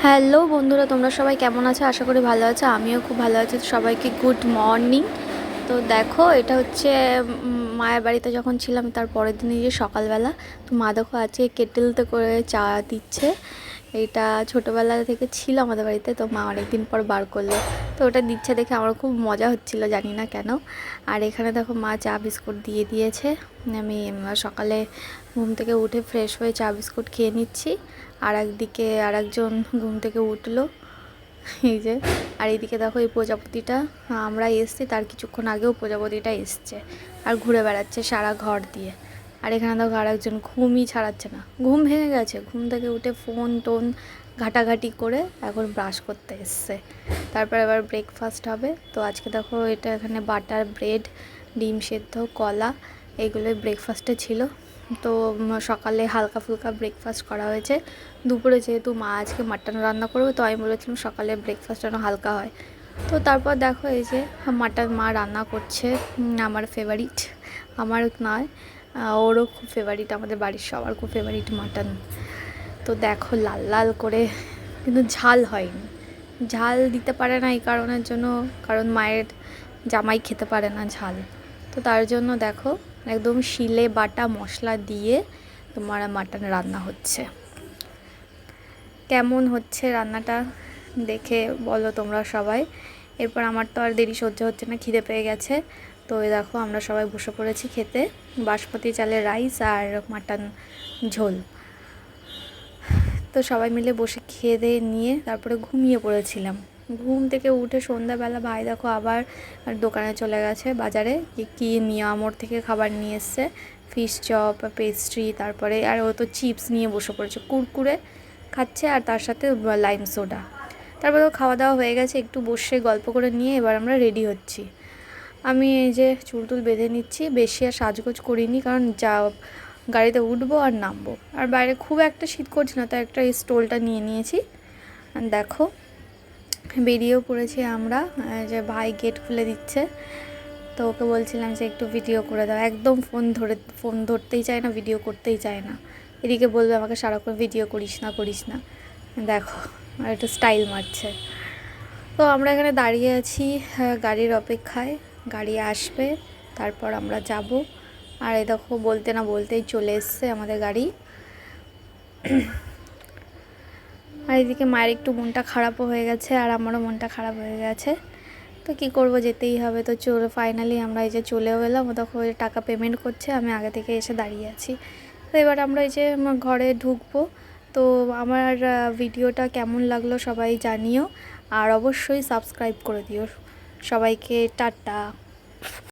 Hello বন্ধুরা, তোমরা সবাই কেমন আছো? আশা করি ভালো আছো। আমিও খুব ভালো আছি। সবাইকে গুড মর্নিং। তো দেখো, এটা হচ্ছে মায়ের বাড়িতে যখন ছিলাম তার পরের দিনই যে সকালবেলা। তো মা দেখো আজকে কেটেলতে করে চা দিচ্ছে। এটা ছোটোবেলা থেকে ছিল আমাদের বাড়িতে, তো মা অনেকদিন পর বার করলো। তো ওটা দিচ্ছে দেখে আমার খুব মজা হচ্ছিলো, জানি না কেন। আর এখানে দেখো মা চা বিস্কুট দিয়ে দিয়েছে। আমি সকালে ঘুম থেকে উঠে ফ্রেশ হয়ে চা বিস্কুট খেয়ে নিচ্ছি। আর একদিকে আর একজন ঘুম থেকে উঠলো, এই যে। আর এইদিকে দেখো এই প্রজাপতিটা, আমরা এসছি তার কিছুক্ষণ আগেও প্রজাপতিটা এসছে আর ঘুরে বেড়াচ্ছে সারা ঘর দিয়ে। আর এখানে দেখো আর একজন ঘুমই ছাড়াচ্ছে না, ঘুম ভেঙে গেছে, ঘুম থেকে উঠে ফোন টোন ঘাটাঘাটি করে এখন ব্রাশ করতে এসছে। তারপর এবার ব্রেকফাস্ট হবে। তো আজকে দেখো এটা এখানে বাটার ব্রেড, ডিম সেদ্ধ, কলা, এইগুলোই ব্রেকফাস্টে ছিল। তো সকালে হালকা ফুলকা ব্রেকফাস্ট করা হয়েছে। দুপুরে যেহেতু মা আজকে মাটন রান্না করবে, তো আমি বলেছিলাম সকালে ব্রেকফাস্ট যেন হালকা হয়। তো তারপর দেখো এই যে মাটন মা রান্না করছে। আমার ফেভারিট, আমার নয়, ওরও খুব ফেভারিট, আমাদের বাড়ির সবার খুব ফেভারিট মাটন। তো দেখো লাল লাল করে, কিন্তু ঝাল হয়নি। ঝাল দিতে পারে না এই কারণের জন্য, কারণ মায়ের জামাই খেতে পারে না ঝাল। তো তার জন্য দেখো একদম শিলে বাটা মশলা দিয়ে তোমার মাটন রান্না হচ্ছে। কেমন হচ্ছে রান্নাটা দেখে বলো তোমরা সবাই। এরপর আমার তো আর দেরি সহ্য হচ্ছে না, খিদে পেয়ে গেছে। তো এই দেখো আমরা সবাই বসে পড়েছি খেতে, বাসমতি চালের রাইস আর মাটন ঝোল। তো সবাই মিলে বসে খেয়ে দিয়ে নিয়ে তারপরে ঘুমিয়ে পড়েছিলাম। ঘুম থেকে উঠে সন্ধ্যাবেলা ভাই দেখো আবার দোকানে চলে গেছে, বাজারে কি মিয়ামোড় থেকে খাবার নিয়ে এসছে, ফিশ চপ, পেস্ট্রি, তারপরে আর ও তো চিপস নিয়ে বসে পড়েছে, কুরকুরে খাচ্ছে আর তার সাথে লাইম সোডা। তারপরে খাওয়া দাওয়া হয়ে গেছে, একটু বসে গল্প করে নিয়ে এবার আমরা রেডি হচ্ছি। আমি এই যে চুল টুল বেঁধে নিচ্ছি, বেশি আর সাজগোজ করিনি, কারণ যা গাড়িতে উঠবো আর নামবো, আর বাইরে খুব একটা শীত করছে না, তাই একটা স্টোলটা নিয়ে নিয়েছি। দেখো বেরিয়েও পড়েছি আমরা, যে ভাই গেট খুলে দিচ্ছে। তো ওকে বলছিলাম যে একটু ভিডিও করে দাও, একদম ফোন ধরতেই চায় না, ভিডিও করতেই চায় না। এদিকে বলবে আমাকে সারাক্ষণ ভিডিও করিস না করিস না। দেখো আর একটু স্টাইল মারছে। তো আমরা এখানে দাঁড়িয়ে আছি গাড়ির অপেক্ষায়, গাড়ি আসবে তারপর আমরা যাব। আর এই দেখো বলতে না বলতেই চলে এসছে আমাদের গাড়ি। আর এদিকে মায়ের একটু মনটা খারাপও হয়ে গেছে, আর আমারও মনটা খারাপ হয়ে গেছে। তো কী করবো, যেতেই হবে। তো ফাইনালি আমরা এই যে চলেও এলাম। ও দেখো টাকা পেমেন্ট করছে, আমি আগে থেকে এসে দাঁড়িয়ে আছি। তো এবার আমরা এই যে ঘরে ঢুকবো। তো আমার ভিডিওটা কেমন লাগলো সবাই জানিও, আর অবশ্যই সাবস্ক্রাইব করে দিও। সবাইকে টাটা।